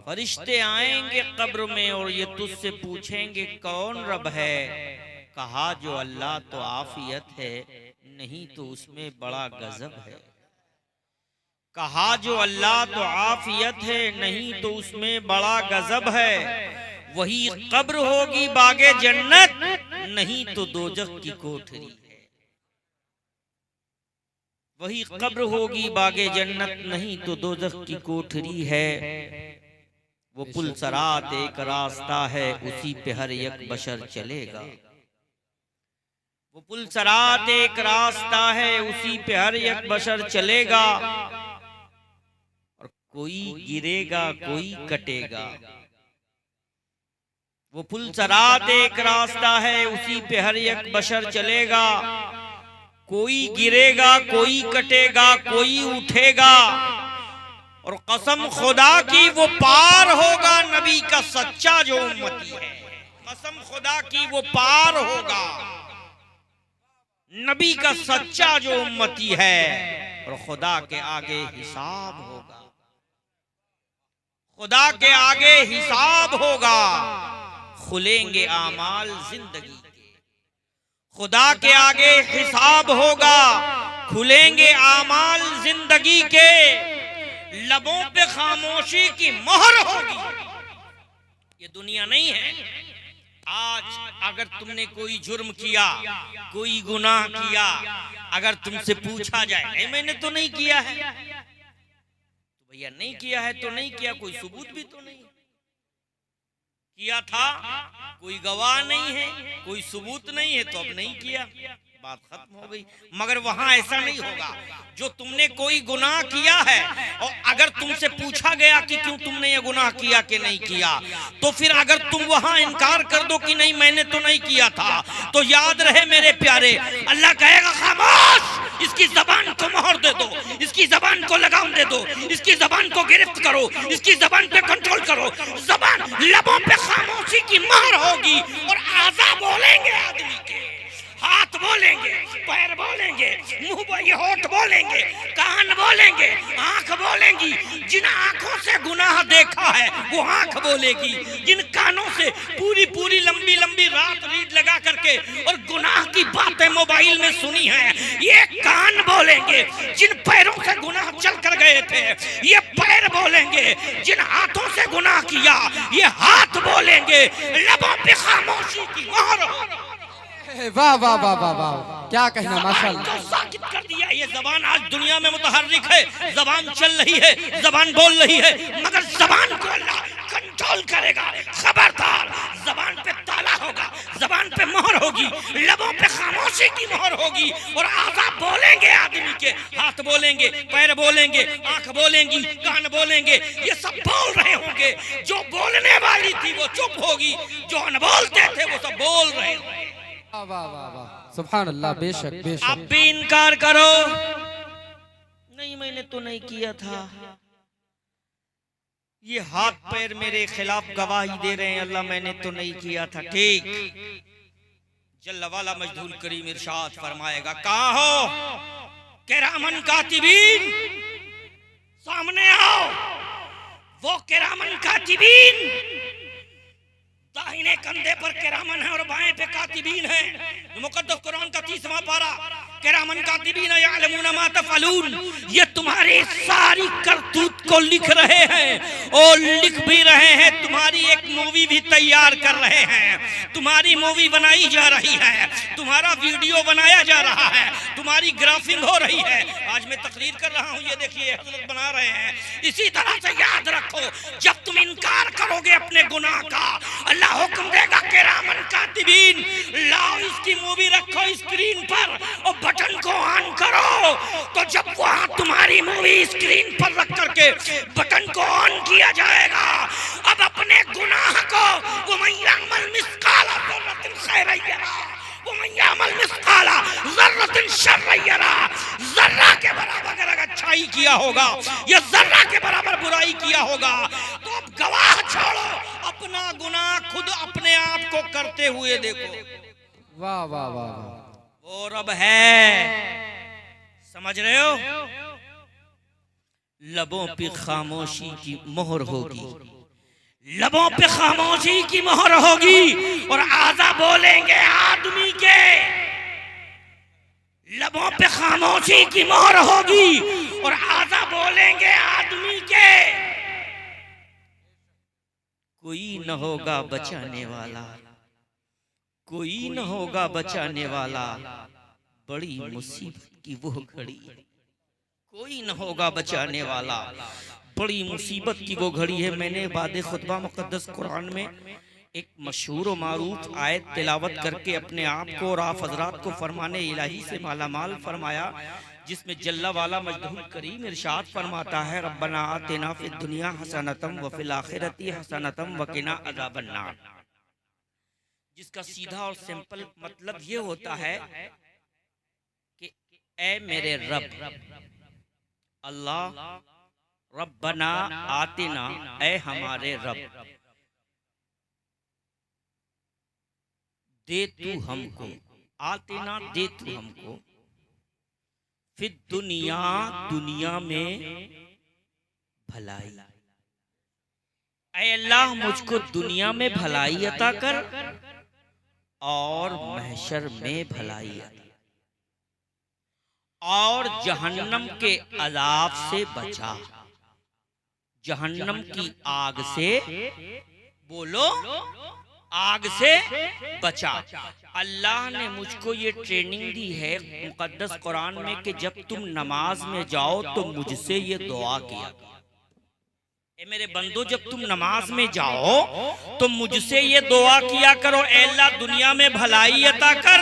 फरिश्ते आएंगे कब्र में और ये तुझसे पूछेंगे कौन रब है। कहा जो अल्लाह तो आफियत है, नहीं तो उसमें बड़ा गजब है। कहा जो अल्लाह तो आफियत है, नहीं तो उसमें बड़ा गजब है। वही कब्र होगी बागे जन्नत, नहीं तो दोजख की कोठरी है। वही कब्र होगी बागे जन्नत, नहीं तो दोजख की कोठरी है। वो पुल सरात एक रास्ता है, उसी पे हर एक बशर चलेगा। वो पुल सरात एक रास्ता है, उसी पे हर एक बशर चलेगा। और कोई गिरेगा कोई कटेगा। वो पुल सरात एक रास्ता है, उसी पे हर एक बशर चलेगा। कोई गिरेगा कोई कटेगा कोई उठेगा। और कसम खुदा की वो पार होगा नबी का सच्चा जो उम्मती है। कसम खुदा की वो पार होगा नबी का सच्चा जो उम्मती है। और खुदा के आगे हिसाब होगा। खुदा के आगे हिसाब होगा। खुलेंगे आमाल जिंदगी के। खुदा के आगे हिसाब होगा। खुलेंगे आमाल जिंदगी के। लबों पे खामोशी की मोहर होगी। ये दुनिया नहीं है। आज अगर तुमने कोई जुर्म किया, कोई गुनाह किया, अगर तुमसे पूछा जाए नहीं मैंने तो नहीं किया है, तो भैया नहीं किया है तो नहीं किया, कोई सबूत भी तो नहीं। किया था कोई गवाह नहीं है, कोई सबूत नहीं है, तो अब नहीं किया, बात खत्म हो गई। मगर वहां ऐसा नहीं होगा। जो तुमने कोई गुनाह किया है और अगर तुमसे पूछा गया कि क्यों तुमने ये गुनाह किया कि नहीं किया, तो फिर अगर तुम वहां इनकार कर दो कि नहीं मैंने तो नहीं किया था, तो याद रहे मेरे प्यारे, अल्लाह कहेगा खामोश, इसकी जबान को मोहर दे दो, इसकी जबान को लगाम दे दो, इसकी जबान को गिरफ्त करो, इसकी जबान पे कंट्रोल करो। जबान लबों पे खामोशी की मोहर होगी और आज़ा बोलेंगे आदमी के। हाथ बोलेंगे, पैर बोलेंगे, मुंह ये होठ बोलेंगे, कान बोलेंगे, आंख बोलेंगी। जिन आंखों से गुनाह देखा है वो आंख बोलेगी। जिन कानों से पूरी पूरी लंबी लंबी रात रीड लगा करके और गुनाह की बातें मोबाइल में सुनी है, ये कान बोलेंगे। जिन पैरों से गुनाह चल कर गए थे ये पैर बोलेंगे। जिन हाथों से गुनाह किया ये हाथ बोलेंगे। लबों पे खामोशी की मोहर। वाह वाह वाह वाह वाह, क्या कहना माशाअल्लाह। तो साकित कर दिया। ये जबान आज दुनिया में मुतहर्रिक है, जबान चल रही है, जबान बोल रही है, मगर जबान को अल्लाह कंट्रोल करेगा। खबरदार, जबान पे ताला होगा, जबान पे मोहर होगी, लबों पे खामोशी की मोहर होगी और आज़ा बोलेंगे आदमी के। हाथ बोलेंगे, पैर बोलेंगे, आंख बोलेंगी, कान बोलेंगे, ये सब बोल रहे होंगे। जो बोलने वाली थी वो चुप होगी, जो अनबोलते थे वो सब बोल रहे होंगे। वाह वाह वाह, सुभान अल्लाह। बेशक बेशक। अब भी इनकार करो, नहीं मैंने तो नहीं किया था। ये हाथ पैर मेरे खिलाफ गवाही दे रहे हैं, अल्लाह मैंने तो नहीं किया था। ठीक, जल्ल वाला मजदूर करीम इरशाद फरमाएगा, कहाँ हो किरामन कातिबीन, सामने आओ। वो किरामन कातिबीन, दाहिने कंधे पर किरामन है और बाएं पे कातिबीन है। मुकद्दस कुरान का 30वां पारा, किरामन कातिबीन यअलमूना मा तफअलून, ये तुम्हारी सारी करतूत को लिख रहे हैं और लिख भी रहे हैं। तुम्हारी एक मूवी भी तैयार कर रहे हैं, तुम्हारी मूवी बनाई जा रही है, तुम्हारा वीडियो बनाया जा रहा है, तुम्हारी ग्राफिंग हो रही है। आज मैं तकरीर कर रहा हूँ, ये देखिए हजरत बना रहे हैं। इसी तरह से याद रखो, जब तुम इनकार करोगे अपने गुनाह का, अल्लाह हुक्म देगा किरामन कातिबीन, लाओ इसकी मूवी रखो स्क्रीन पर और बटन को ऑन करो। तो जब वहां तुम्हारी मूवी स्क्रीन पर रख करके बटन को ऑन किया जाएगा, अब अपने गुनाह को वो मय्यामल मिस्काला ज़र्रतिन खैरन यरा, वो मय्यामल मिस्काला ज़र्रतिन शर्रन यरा, जर्रा के बराबर अगर अच्छाई किया होगा या जर्रा के बराबर बुराई किया होगा, तो अब गवाह छोड़ो, अपना गुनाह खुद अपने आप को करते हुए देखो। वाह वाह वाह, वो रब है, समझ रहे हो। लबों पे खामोशी की मोहर होगी, लबों पे खामोशी की मोहर होगी और आजा बोलेंगे आदमी के। लबों पे खामोशी की मोहर होगी और आजा बोलेंगे आदमी के। कोई न होगा बचाने वाला, कोई न होगा बचाने वाला, बड़ी मुसीबत की वो घड़ी। कोई न होगा बचाने वाला, बड़ी मुसीबत की वो घड़ी है। मैंने बाद खुतबा मुक़द्दस कुरान में एक मशहूर और मारूफ आयत तिलावत करके अपने आप को और आप हजरात को फरमाने इलाही से मालामाल फरमाया, जिसमें जल्ला वाला मजदूर करीम इरशाद फरमाता है, रब्बना आतिना फिद दुनिया हसनतम व फिल आखिरती हसनतम व किना अज़ाबन्नार। जिसका सीधा और सिंपल मतलब ये होता है कि ऐ मेरे रब अल्लाह, रब्बना आतिना, ऐ हमारे रब, दे तू हमको, आतिना दे तू हमको, फिर दुनिया, दुनिया में भलाई। ऐ अल्लाह मुझको दुनिया में भलाई अता कर और महशर में भलाई अता, और जहन्नम के अज़ाब से बचा, जहन्नम की आग से, बोलो, आग से बचा। अल्लाह ने मुझको ये ट्रेनिंग दी है मुक़द्दस कुरान में कि जब तुम नमाज में जाओ तो मुझसे ये दुआ किया, ए मेरे बंदो, जब तुम नमाज में जाओ तो मुझसे ये दुआ किया करो, ऐ अल्लाह दुनिया में भलाई अता कर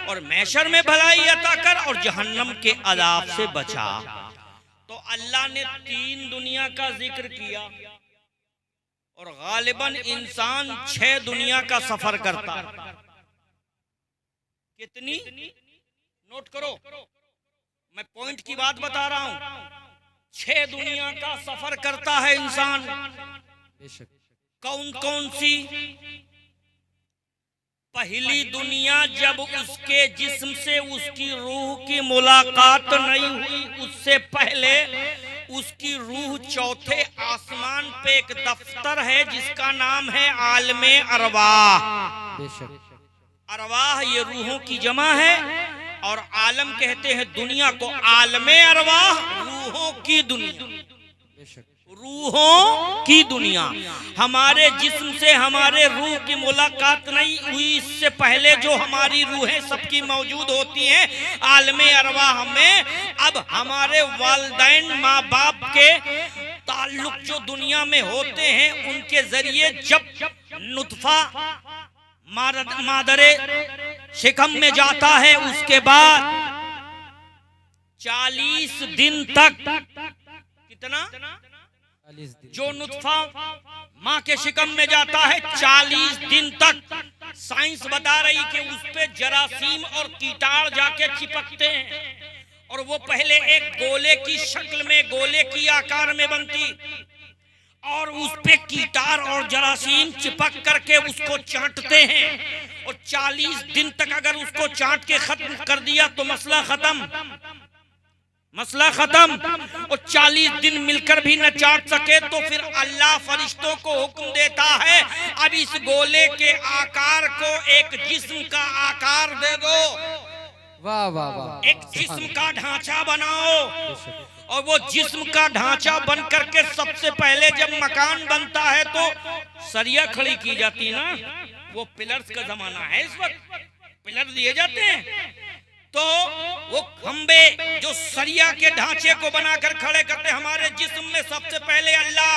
और महशर में भलाई अता कर और जहन्नम के अज़ाब से बचा। तो अल्लाह ने 3 दुनिया का जिक्र किया और गालिबन इंसान 6 दुनिया का सफर करता। कितनी? नोट करो, मैं पॉइंट की बात बता रहा हूं। 6 दुनिया का सफर करता है इंसान। कौन कौन सी? पहली दुनिया जब उसके जिस्म से उसकी रूह की मुलाकात नहीं हुई, उससे पहले उसकी रूह चौथे आसमान पे एक दफ्तर है जिसका नाम है आलमे अरवाह। अरवाह ये रूहों की जमा है और आलम कहते हैं दुनिया को। आलमे अरवाह रूहों की दुनिया, रूहों की दुनिया। हमारे जिस्म से हमारे रूह की मुलाकात नहीं हुई, इससे पहले जो हमारी रूहें सबकी मौजूद होती हैं आलमे अरवाह में। अब हमारे वालिदैन माँ बाप के ताल्लुक जो दुनिया में होते हैं, उनके जरिए जब नुतफा मादरे शिकम में जाता है, उसके बाद 40 दिन तक, कितना? जो नुतफा माँ के शिकम में जाता है 40 दिन तक साइंस बता रही कि उस पे जरासीम और कीटाणु जाके चिपकते हैं और वो पहले एक गोले की शक्ल में, गोले की आकार में बनती और उस पे कीटाणु और जरासीम चिपक करके उसको चाटते हैं और 40 दिन तक अगर उसको चाट के खत्म कर दिया तो मसला खत्म, मसला खत्म। और 40 दिन मिलकर भी न चाट सके तो फिर अल्लाह फरिश्तों को हुक्म देता है, अब इस गोले के आकार को एक जिस्म का आकार दे दो। वाह वाह वाह। एक जिस्म का ढांचा बनाओ और वो जिस्म का ढांचा बन करके सबसे पहले जब मकान बनता है तो सरिया खड़ी की जाती ना, वो पिलर्स का जमाना है इस वक्त, पिलर दिए जाते हैं। तो वो खंबे जो सरिया के ढांचे को बनाकर खड़े करते, हमारे जिस्म में सबसे पहले अल्लाह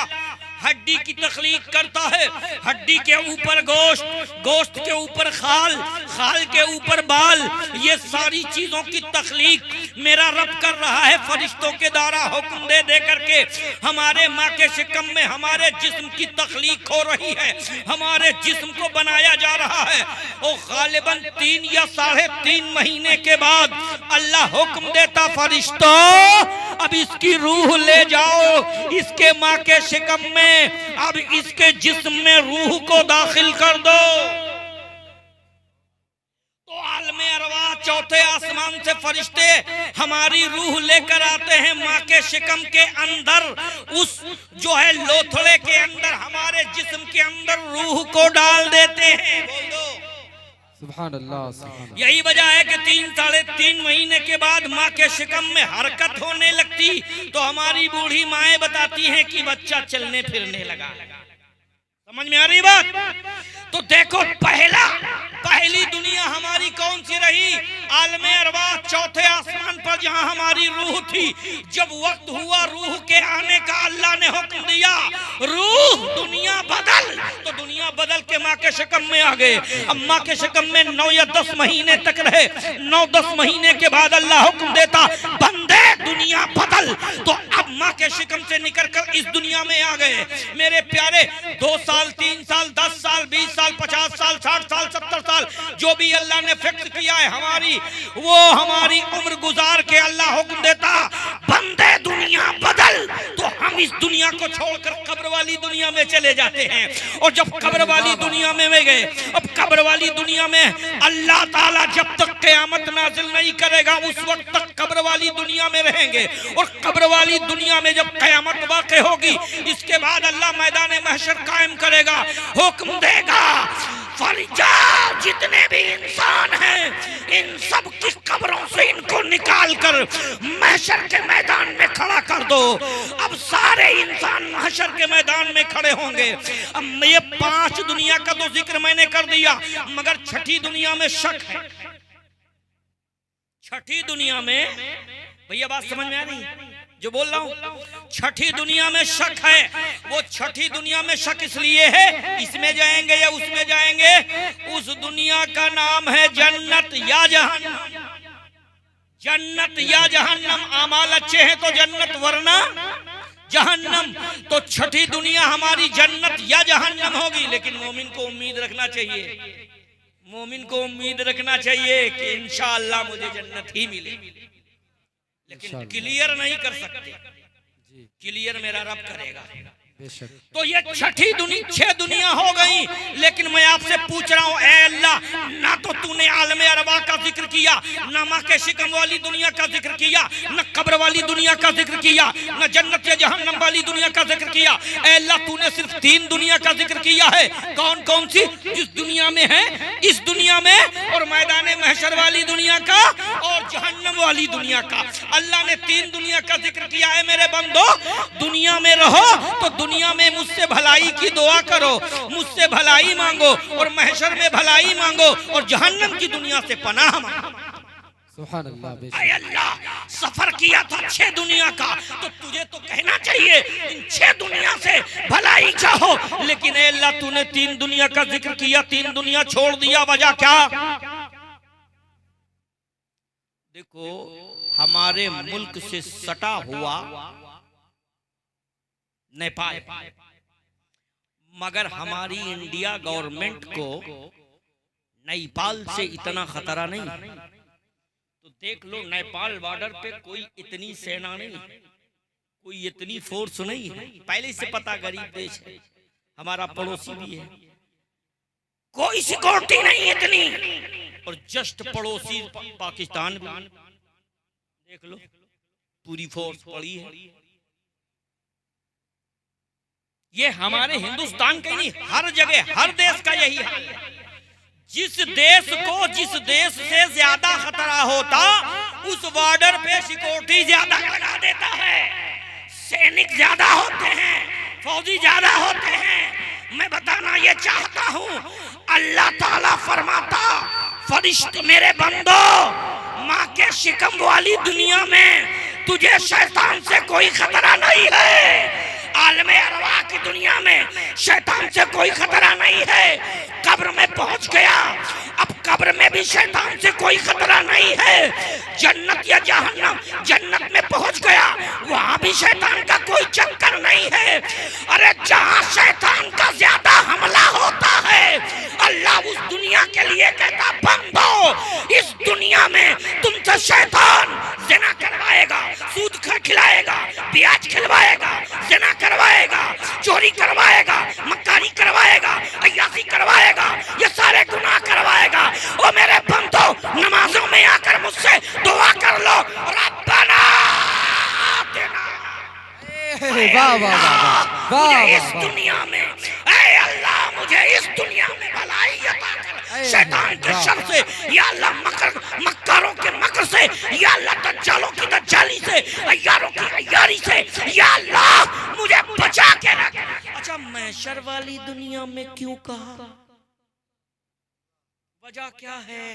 हड्डी की तख्लीक करता है। हड्डी के ऊपर गोश्त, गोश्त के ऊपर खाल, खाल के ऊपर बाल, ये सारी चीजों की तख्लीक मेरा रब कर रहा है फरिश्तों के द्वारा हुक्म दे दे करके। हमारे माँ के शिकम में हमारे जिस्म की तख्लीक हो रही है, हमारे जिस्म को बनाया जा रहा है। और गालिबन 3 या 3.5 महीने के बाद अल्लाह हुक्म देता, फरिश्तों अब इसकी रूह ले जाओ इसके माँ के शिकम में, अब इसके जिस्म में रूह को दाखिल कर दो। तो आलमे अरवाह चौथे आसमान से फरिश्ते हमारी रूह लेकर आते हैं माँ के शिकम के अंदर, उस जो है लोथड़े के अंदर हमारे जिस्म जिस्म के अंदर रूह को डाल देते हैं। बोल दो सुभान अल्लाह, सुभान अल्लाह। यही वजह है कि 3-3.5 महीने के बाद माँ के शिकम में हरकत होने लगती तो हमारी बूढ़ी माएँ बताती हैं कि बच्चा चलने फिरने लगा। समझ में आ रही बात? तो देखो पहली दुनिया हमारी कौन सी रही? आलमे अरवाह, चौथे आसमान पर जहां हमारी रूह थी। जब वक्त हुआ रूह के आने का, अल्लाह ने हुक्म दिया रूह दुनिया बदल, तो दुनिया बदल के माँ के शिकम में आ गए। अब माँ के शिकम में 9 या 10 महीने तक रहे। 9-10 महीने के बाद अल्लाह हुक्म देता बंदे दुनिया बदल। तो अब माँ के शिकम से निकल कर इस दुनिया में आ गए। मेरे प्यारे 2 साल, 3 साल, 10 साल, 20 साल, 50 साल, 60 साल, 70 साल, जो भी अल्लाह ने फिक्स किया है वो हमारी उम्र गुजार के अल्लाह हुक्म देता बंदे दुनिया बदल। तो हम इस दुनिया को छोड़कर कब्र वाली दुनिया में चले जाते हैं। और जब कब्र वाली दुनिया में गए, अब कब्र वाली दुनिया में अल्लाह ताला जब तक क़यामत नाज़िल नहीं करेगा उस वक्त तक कब्र वाली दुनिया में रहेंगे। और कब्र वाली दुनिया में जब क़यामत वाक़े होगी, इसके बाद अल्लाह मैदान महशर कायम करेगा, हुक्म देगा फरिजा जितने भी इंसान हैं इन सब की कब्रों से इनको निकाल कर महशर के मैदान में खड़ा कर दो। अब सारे इंसान महशर के मैदान में खड़े होंगे। अब ये 5 दुनिया का तो जिक्र मैंने कर दिया, मगर छठी दुनिया में शक है। छठी दुनिया में, भैया बात समझ में आ रही जो बोल रहा हूं? छठी दुनिया में शक है। वो छठी दुनिया में शक इसलिए है, इसमें जाएंगे या उसमें जाएंगे। उस दुनिया का नाम है जन्नत या जहन्नम। जन्नत या जहन्नम, आमाल अच्छे हैं तो जन्नत, वरना जहन्नम। तो छठी दुनिया हमारी जन्नत या जहन्नम होगी। लेकिन मोमिन को उम्मीद रखना चाहिए, मोमिन को उम्मीद रखना चाहिए कि इंशाअल्लाह मुझे जन्नत ही मिलेगी। लेकिन क्लियर नहीं कर सकते, क्लियर मेरा रब करेगा। तो ये छठी दुनिया, 6 दुनिया हो गई। लेकिन मैं आपसे पूछ रहा हूँ, ऐ अल्लाह, ना तो तूने आलमे अरवा का जिक्र किया, ना माँ के शिकम वाली दुनिया का जिक्र किया, न कब्र वाली दुनिया का जिक्र किया, न जन्नत या जहन्नम वाली दुनिया का जिक्र किया। ऐ अल्लाह, तूने सिर्फ 3 दुनिया का जिक्र किया है। कौन कौन सी? जिस दुनिया में है, इस दुनिया में, और मैदान महशर वाली दुनिया का, और जहन्नम वाली दुनिया का। अल्लाह ने 3 दुनिया का जिक्र किया है। मेरे बंदो, दुनिया में रहो तो दुनिया में मुझसे भलाई की दुआ करो, मुझसे भलाई मांगो, और महशर में भलाई मांगो, और जहन्नम की दुनिया से पनाह मांगो। सुभान अल्लाह। ऐ अल्लाह, सफर किया था 6 दुनिया का, तो तुझे तो कहना चाहिए इन 6 दुनिया से भलाई चाहो। लेकिन ऐ अल्लाह, तूने 3 दुनिया का जिक्र किया, 3 दुनिया छोड़ दिया। वजह क्या? देखो, हमारे मुल्क से सटा हुआ नेपाल, मगर हमारी इंडिया गवर्नमेंट को नेपाल से इतना खतरा नहीं। तो देख लो, नेपाल बॉर्डर पे कोई इतनी सेना नहीं, कोई इतनी फोर्स नहीं है। पहले से पता, गरीब देश है, हमारा पड़ोसी भी है, कोई सिक्योरिटी नहीं इतनी। और जस्ट पड़ोसी पाकिस्तान भी, देख लो, पूरी फोर्स पड़ी है। ये हमारे हिंदुस्तान का नहीं, हर जगह, हर देश का यही हाल है। जिस देश से ज्यादा खतरा होता, उस बॉर्डर पे सिक्योरिटी ज्यादा लगा देता है, सैनिक ज्यादा होते हैं, फौजी ज्यादा होते हैं। मैं बताना ये चाहता हूँ, अल्लाह ताला फरमाता, फरिश्ते मेरे बंदो, माँ के शिकम वाली दुनिया में तुझे शैतान से कोई खतरा नहीं है। आलमे अरवाह की दुनिया में शैतान से कोई खतरा नहीं है। कब्र में पहुंच गया, अब कब्र में भी शैतान से कोई खतरा नहीं है। जन्नत या जहन्नम, जन्नत में पहुंच गया, वहां भी शैतान का कोई चक्कर नहीं है। अरे जहां शैतान का ज्यादा हमला होता है, अल्लाह उस दुनिया के लिए कहता, बंदो, इस दुनिया में तुमसे शैतान ज़िना करवाएगा, सूद खिलाएगा, ब्याज खिलवाएगा, ज़िना करवाएगा, चोरी करवाएगा, मक्कारी करवाएगा, अय्यासी करवाएगा, ये सारे गुनाह करवाएगा। ओ मेरे बंदो, नमाजों में आकर मुझसे दुआ कर लो, रब्बना आतिना। वाह वाह वाह वाह। इस दुनिया में ऐ या अल्लाह मक्कारों के मकर से, या अल्लाह दज्जालों की दज्जाली से, अय्यारों की अय्यारी से, या अल्लाह मुझे बचा के रख। अच्छा, महशर वाली दुनिया में क्यों कहा? वजह क्या है?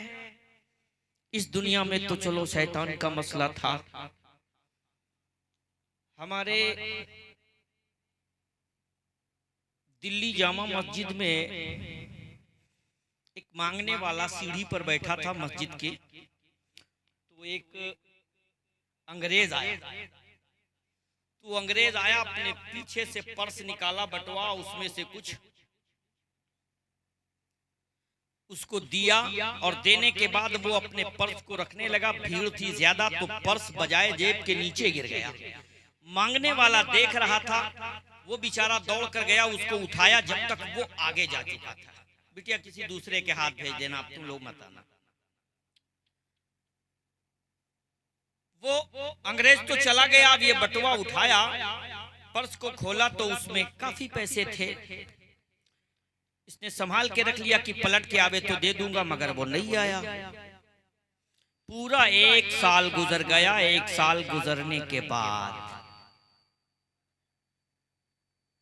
इस दुनिया में तो चलो शैतान का मसला था। हमारे दिल्ली जामा मस्जिद में एक मांगने वाला सीढ़ी पर बैठा था मस्जिद के, तो एक अंग्रेज आया। तो अंग्रेज आया, अपने पीछे से पर्स निकाला, बटवा, उसमें से कुछ उसको दिया और देने के बाद वो अपने पर्स को रखने लगा। भीड़ थी ज्यादा तो पर्स बजाए जेब के नीचे गिर गया। मांगने वाला देख रहा था, वो बेचारा दौड़ कर गया, उसको उठाया, जब तक वो आगे जा चुका था। बिटिया किसी दूसरे के हाथ भेज देना, आप तुम लोग मत आना। वो अंग्रेज तो चला गया। अब ये बटुआ उठाया, पर्स को खोला तो उसमें काफी पैसे थे। इसने संभाल के रख लिया कि पलट के आवे तो दे दूंगा, मगर वो नहीं आया। पूरा 1 साल गुजर गया। 1 साल गुजरने के बाद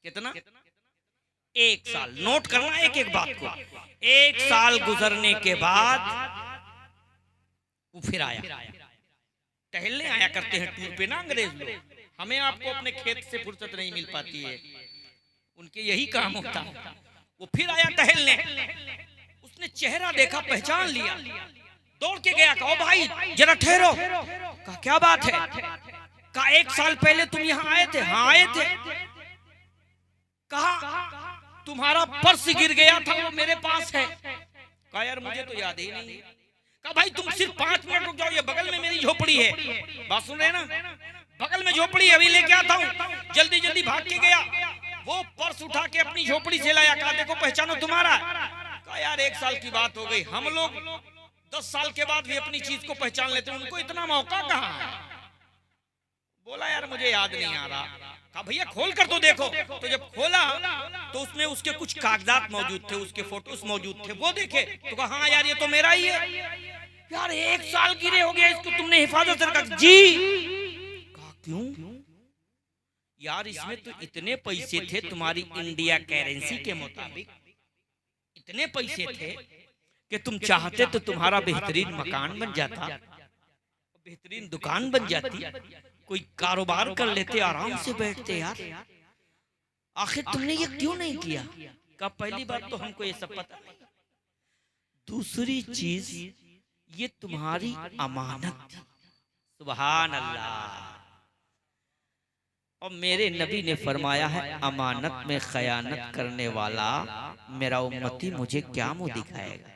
कितना? 1 साल। नोट करना एक एक बात को। 1 साल गुजरने के बाद वो फिर आया। टहलने आया करते हैं टूर पे ना अंग्रेज लोग। हमें आपको अपने खेत से फुर्सत नहीं मिल पाती है, उनके यही काम होता है। वो फिर आया टहलने। उसने चेहरा देखा, पहचान लिया, दौड़ के गया। कहा, ओ भाई जरा ठहरो। कहा, क्या बात है? कहा, 1 साल पहले तुम यहाँ आए थे? हाँ आए थे। कहा, तुम्हारा पर्स गिर गया था, वो मेरे पास है। कहा, यार मुझे तो याद ही नहीं। कहा, भाई तुम सिर्फ 5 मिनट रुक जाओ, ये बगल में मेरी झोपड़ी है। बात सुन रहे ना? बगल में झोपड़ी, अभी लेके आता हूँ। जल्दी जल्दी भाग के गया, वो पर्स उठा के अपनी झोपड़ी से लाया। कहा, देखो पहचानो तुम्हारा। कहा, यार 1 साल की बात हो गई, हम लोग 10 साल के बाद भी अपनी चीज को पहचान लेते हैं, उनको इतना मौका कहाँ है? बोला, यार मुझे याद नहीं आ रहा। कहा, भैया खोल कर तो देखो। तो जब खोला तो उसमें उसके कुछ कागजात मौजूद थे, उसके फोटोज मौजूद थे। वो देखे तो कहा, हाँ यार ये तो मेरा ही है। यार 1 साल गिरे हो गया, इसको तुमने हिफाजत से रखा? जी। कहा, क्यों? यार इसमें तो इतने पैसे थे, तुम्हारी इंडिया करेंसी के मुताबिक इतने पैसे थे कि तुम चाहते तो तुम्हारा बेहतरीन मकान बन जाता, बेहतरीन दुकान बन जाती, कोई कारोबार कर लेते, आराम से बैठते। यार आखिर तुमने ये क्यों नहीं किया? का पहली बात तो हमको ये सब पता नहीं, दूसरी चीज ये तुम्हारी अमानत थी। सुभान अल्लाह। और मेरे नबी ने फरमाया है, अमानत में खयानत करने वाला मेरा उम्मती मुझे क्या मुंह दिखाएगा?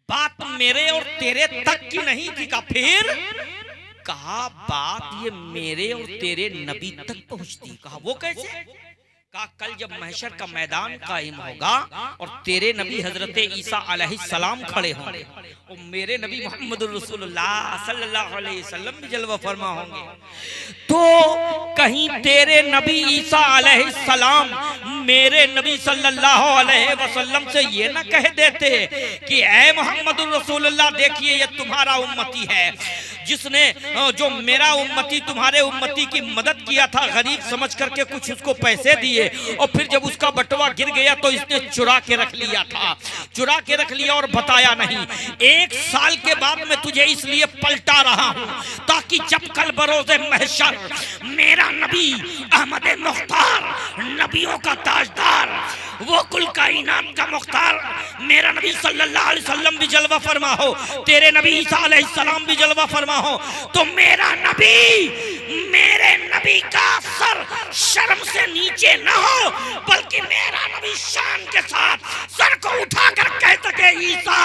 बात मेरे और तेरे तक की नहीं थी। का फिर कहा, बात ये मेरे और तेरे नबी तक पहुंचती। कहा, वो कैसे? कहा, कल जब महशर का मैदान कायम होगा और तेरे नबी हजरत ईसा अलैहिस्सलाम खड़े होंगे और मेरे नबी मोहम्मद रसूलुल्लाह सल्लल्लाहु अलैहि वसल्लम भी जलवा फरमा होंगे, तो कहीं तेरे नबी ईसा अलैहिस्सलाम मेरे नबी सल्लल्लाहु अलैहि वसल्लम से ये ना कह देते कि ऐ मोहम्मद रसूलुल्लाह, देखिए ये तुम्हारा उम्मती है, जिसने जो मेरा उम्मती तुम्हारे उम्मती की मदद किया था, गरीब समझ करके कुछ उसको पैसे दिए और फिर जब उसका बटवा गिर गया तो इसने चुरा के रख लिया था, चुरा के रख लिया और बताया नहीं। 1 साल के बाद मैं तुझे इसलिए पलटा रहा हूं ताकि जब कल बरोज़े महशर मेरा नबी अहमद मुख्तार, नबियों का ताजदार, वो कुल कायनात का मुख्तार मेरा नबी सल्लल्लाहु अलैहि वसल्लम भी जलवा फरमा हो, तेरे नबी ईसा अलैहिस्सलाम भी जलवा फरमा हो, तो मेरा नबी, मेरे नबी का सर शर्म से नीचे न हो, बल्कि मेरा नबी शान के साथ सर को उठाकर कह सके, ईसा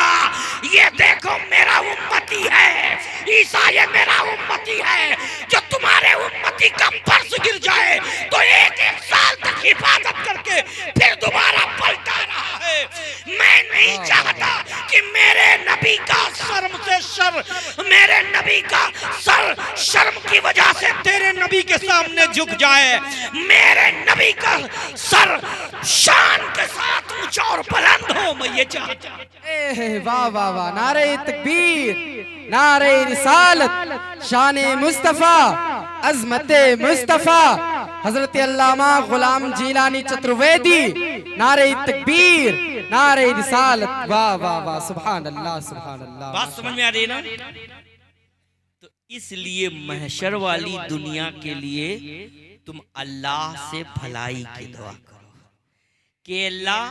ये देखो मेरा उम्मती है, ईसा ये मेरा उम्मती है। जो तुम्हारे उम्मती का पर्स गिर जाए तो 1-1 साल तक हिफाजत करके फिर दोबारा पलटा रहा है। मैं नहीं चाहता कि मेरे नबी का शर्म से सर, मेरे नबी का सर शर्म की वजह से तेरे नबी के सामने झुक जाए। मेरे नबी का सर शान के साथ ऊंचा और बुलंद हो, मैं ये चाहता हूं। वाह वाह वाह, नारे तकबीर, नारे रिसालत, शान मुस्तफा, अजमत मुस्तफा, हजरत अल्लामा गुलाम जीलानी चतुर्वेदी, नारे तकबीर, नारे रिसालत, वाह वाह वाह, सुभान अल्लाह सुभान अल्लाह। बात समझ में आ रही है ना? तो इसलिए महशर वाली दुनिया के लिए तुम अल्लाह से भलाई की दुआ करो कि अल्लाह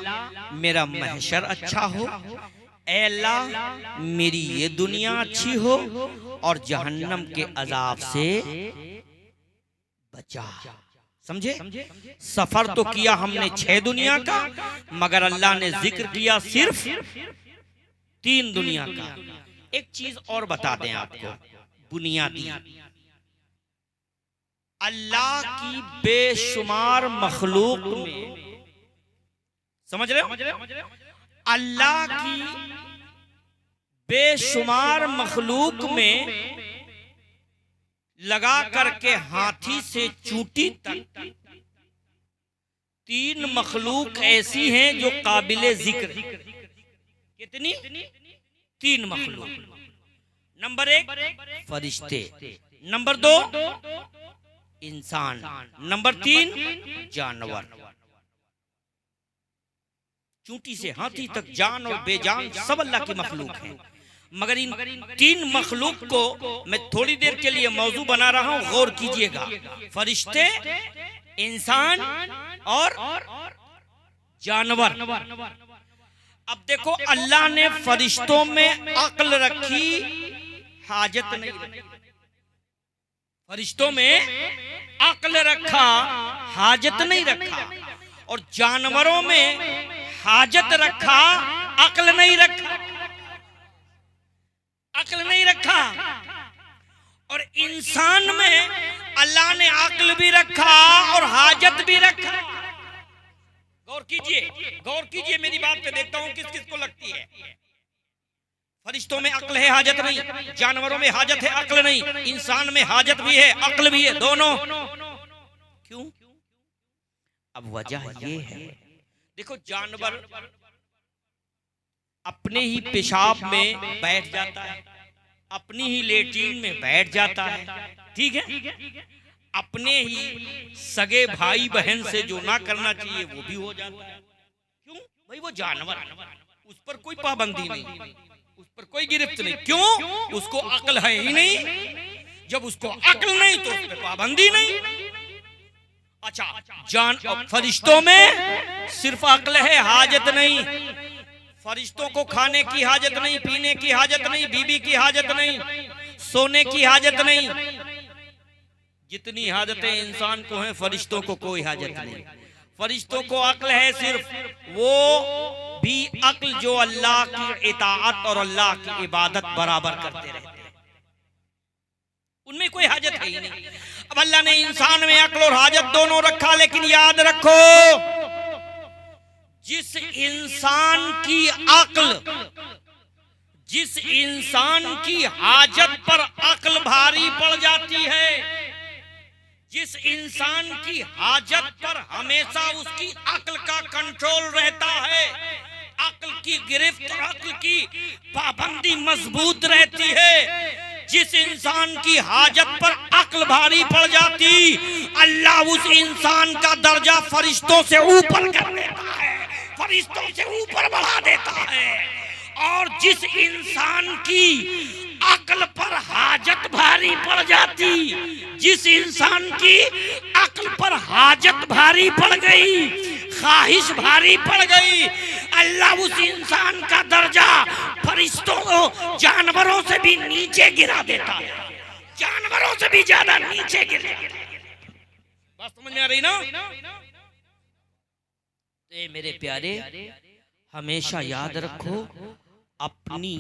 मेरा महशर अच्छा हो, ऐ अल्लाह मेरी ये दुनिया अच्छी हो और जहन्नम के अजाब से बचा। समझे? सफर तो किया हमने 6 दुनिया का, मगर अल्लाह ने जिक्र किया सिर्फ 3 दुनिया का। एक चीज और बता दें आपको बुनियादी, अल्लाह की बेशुमार मखलूक में, समझ रहे हो? अल्लाह की बेशुमार मखलूक में लगा करके हाथी से चूंटी तक 3 मखलूक ऐसी हैं जो काबिले जिक्र। कितनी? 3 मखलूक। नंबर 1 फरिश्ते, नंबर 2 इंसान, नंबर 3 जानवर। चूंटी से हाथी तक जान और बेजान सब अल्लाह की मखलूक है, मगर इन 3 मखलूक को मैं थोड़ी देर के लिए मौजू बना रहा हूं, गौर कीजिएगा। फरिश्ते, इंसान और जानवर। अब देखो अल्लाह ने फरिश्तों में अक्ल रखी, हाजत नहीं रखी। फरिश्तों में अक्ल रखा, हाजत नहीं रखा, और जानवरों में हाजत रखा, अक्ल नहीं रखा। अक्ल नहीं रखा। और इंसान में अल्लाह ने अक्ल भी रखा और हाजत भी रखा। गौर कीजिए, गौर कीजिए मेरी बात पे, देखता हूं किस किस को लगती है। फरिश्तों में अक्ल है, हाजत नहीं। जानवरों में हाजत है, अक्ल नहीं। इंसान में हाजत भी है, अक्ल भी है, दोनों। क्यों? अब वजह ये है, देखो जानवर अपने ही पेशाब में बैठ जाता है, अपनी ही लेट्रिन में बैठ जाता है, ठीक है? अपने ही सगे भाई बहन से जो ना करना चाहिए वो भी हो जाता है। क्यों भाई? वो जानवर, उस पर कोई पाबंदी नहीं, उस पर कोई गिरफ्त नहीं। क्यों? उसको अक्ल है ही नहीं। जब उसको अक्ल नहीं तो उस पर पाबंदी नहीं। अच्छा, फरिश्तों में सिर्फ अक्ल है, हाजत नहीं। फरिश्तों को खाने की हाजत नहीं, पीने की हाजत नहीं, बीबी की हाजत नहीं, सोने की हाजत नहीं। जितनी हाजतें इंसान को हैं, फरिश्तों को कोई हाजत नहीं। फरिश्तों को अक्ल है सिर्फ, वो भी अक्ल जो अल्लाह की इताअत और अल्लाह की इबादत बराबर करते रहते हैं, उनमें कोई हाजत है ही नहीं। अब अल्लाह ने इंसान में अक्ल और हाजत दोनों रखा, लेकिन याद रखो जिस इंसान की अक्ल, जिस इंसान की हाजत पर अक्ल भारी पड़ जाती है, जिस इंसान की हाजत पर हमेशा उसकी अक्ल का कंट्रोल रहता है, अक्ल की गिरफ्त, अक्ल की पाबंदी मजबूत रहती है, जिस इंसान की हाजत पर अक्ल भारी पड़ जाती, अल्लाह उस इंसान का दर्जा फरिश्तों से ऊपर कर देता है, फरिश्तों से ऊपर बढ़ा देता है। और जिस इंसान की अक्ल पर हाजत भारी पड़ जाती, जिस इंसान की अक्ल पर हाजत भारी पड़ गई, ख्वाहिश भारी पड़ गई, अल्लाह उस इंसान का दर्जा फरिश्तों को जानवरों से भी नीचे गिरा देता है, जानवरों से भी ज्यादा नीचे गिर जाता है। बात समझ में आ रही ना? मेरे प्यारे, हमेशा याद रखो अपनी